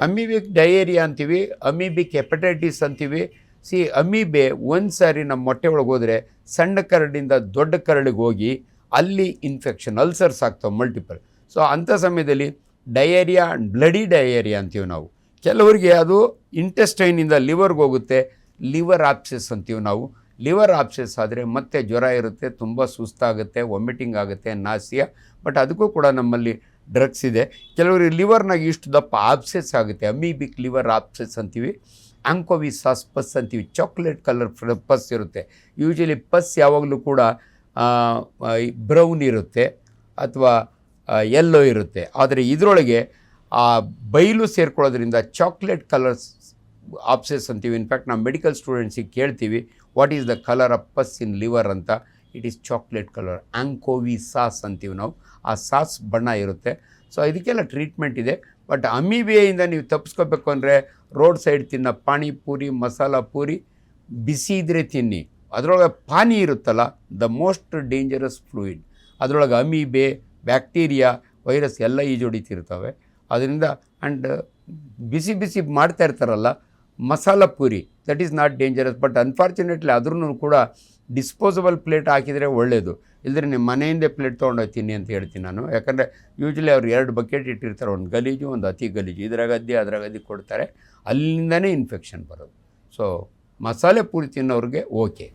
Amoebic diarrhoea ಅಂತೀವಿ, amoebic hepatitis ಅಂತೀವಿ. ಅಮೀಬೆ ಒಂದು ಸಾರಿ ನಮ್ಮ ಮೊಟ್ಟೆ ಒಳಗೆ ಹೋದರೆ ಸಣ್ಣ ಕರಡಿಂದ ದೊಡ್ಡ ಕರಡಿಗೆ ಹೋಗಿ ಅಲ್ಲಿ ಇನ್ಫೆಕ್ಷನ್ ಅಲ್ಸರ್ಸ್ ಆಗ್ತಾವೆ ಮಲ್ಟಿಪಲ್. ಸೊ ಅಂಥ ಸಮಯದಲ್ಲಿ ಡಯೇರಿಯಾ ಆ್ಯಂಡ್ ಬ್ಲಡಿ ಡಯೇರಿಯಾ ಅಂತೀವಿ ನಾವು. ಕೆಲವರಿಗೆ ಅದು ಇಂಟೆಸ್ಟೈನಿಂದ ಲಿವರ್ಗೆ ಹೋಗುತ್ತೆ, ಲಿವರ್ ಆಪ್ಸೆಸ್ ಅಂತೀವಿ ನಾವು. ಲಿವರ್ ಆಪ್ಸೆಸ್ ಆದರೆ ಮತ್ತೆ ಜ್ವರ ಇರುತ್ತೆ, ತುಂಬ ಸುಸ್ತಾಗುತ್ತೆ, ವಾಮಿಟಿಂಗ್ ಆಗುತ್ತೆ, ನಾಸಿಯಾ. ಬಟ್ ಅದಕ್ಕೂ ಕೂಡ ನಮ್ಮಲ್ಲಿ ಡ್ರಗ್ಸ್ ಇದೆ. ಕೆಲವರಿಗೆ ಲಿವರ್ನಾಗ ಇಷ್ಟು ದಪ್ಪ ಆಪ್ಸೆಸ್ ಆಗುತ್ತೆ, ಅಮೀಬಿಕ್ ಲಿವರ್ ಆಪ್ಸೆಸ್ ಅಂತೀವಿ. ಆಂಕೋವಿಸಾಸ್ ಪಸ್ ಅಂತೀವಿ, ಚಾಕ್ಲೇಟ್ ಕಲರ್ ಪಸ್ ಇರುತ್ತೆ. ಯೂಶಲಿ ಪಸ್ ಯಾವಾಗಲೂ ಕೂಡ ಬ್ರೌನ್ ಇರುತ್ತೆ ಅಥವಾ ಯೆಲ್ಲೋ ಇರುತ್ತೆ. ಆದರೆ ಇದರೊಳಗೆ ಆ ಬೈಲು ಸೇರ್ಕೊಳ್ಳೋದ್ರಿಂದ ಚಾಕ್ಲೇಟ್ ಕಲರ್ಸ್ ಆಪ್ಸೆಸ್ ಅಂತೀವಿ. ಇನ್ಫ್ಯಾಕ್ಟ್ ನಾವು ಮೆಡಿಕಲ್ ಸ್ಟೂಡೆಂಟ್ಸಿಗೆ ಕೇಳ್ತೀವಿ what is the colour of pus in liver ಅಂತ. It is chocolate colour, anchovy sauce ಅಂತೀವಿ ನಾವು. ಆ ಸಾಸ್ ಬಣ್ಣ ಇರುತ್ತೆ. ಸೊ ಇದಕ್ಕೆಲ್ಲ ಟ್ರೀಟ್ಮೆಂಟ್ ಇದೆ. ಬಟ್ ಅಮೀಬಿಯಿಂದ ನೀವು ತಪ್ಪಿಸ್ಕೋಬೇಕು ಅಂದರೆ ರೋಡ್ ಸೈಡ್ ತಿನ್ನೋ ಪಾನಿಪೂರಿ, ಮಸಾಲ ಪೂರಿ ಬಿಸಿ ಇದ್ದರೆ ತಿನ್ನಿ. ಅದರೊಳಗೆ ಪಾನಿ ಇರುತ್ತಲ್ಲ, ದ ಮೋಸ್ಟ್ ಡೇಂಜರಸ್ ಫ್ಲೂಯಿಡ್. ಅದರೊಳಗೆ ಅಮೀಬೆ, ಬ್ಯಾಕ್ಟೀರಿಯಾ, ವೈರಸ್ ಎಲ್ಲ ಈಜೊಡಿತಿರ್ತವೆ. ಅದರಿಂದ ಆ್ಯಂಡ್ ಬಿಸಿ ಬಿಸಿ ಮಾಡ್ತಾ ಇರ್ತಾರಲ್ಲ masala puri, that is not dangerous. But unfortunately ಅದ್ರೂ ಕೂಡ ಡಿಸ್ಪೋಸಬಲ್ ಪ್ಲೇಟ್ ಹಾಕಿದರೆ ಒಳ್ಳೆಯದು. ಇಲ್ಲದ್ರೆ ನಿಮ್ಮ ಮನೆಯಿಂದೇ ಪ್ಲೇಟ್ ತೊಗೊಂಡೋಗಿ ತಿನ್ನಿ ಅಂತ ಹೇಳ್ತೀನಿ ನಾನು. ಯಾಕಂದರೆ ಯೂಶ್ವಲಿ ಅವ್ರು 2 ಬಕೆಟ್ ಇಟ್ಟಿರ್ತಾರೆ, ಒಂದು ಗಲೀಜು ಒಂದು ಅತಿ ಗಲೀಜು. ಅದ್ರಾಗದ್ದಿ ಕೊಡ್ತಾರೆ, ಅಲ್ಲಿಂದನೇ ಇನ್ಫೆಕ್ಷನ್ ಬರೋದು. ಸೊ ಮಸಾಲೆ ಪೂರಿ ತಿನ್ನೋರಿಗೆ ಓಕೆ.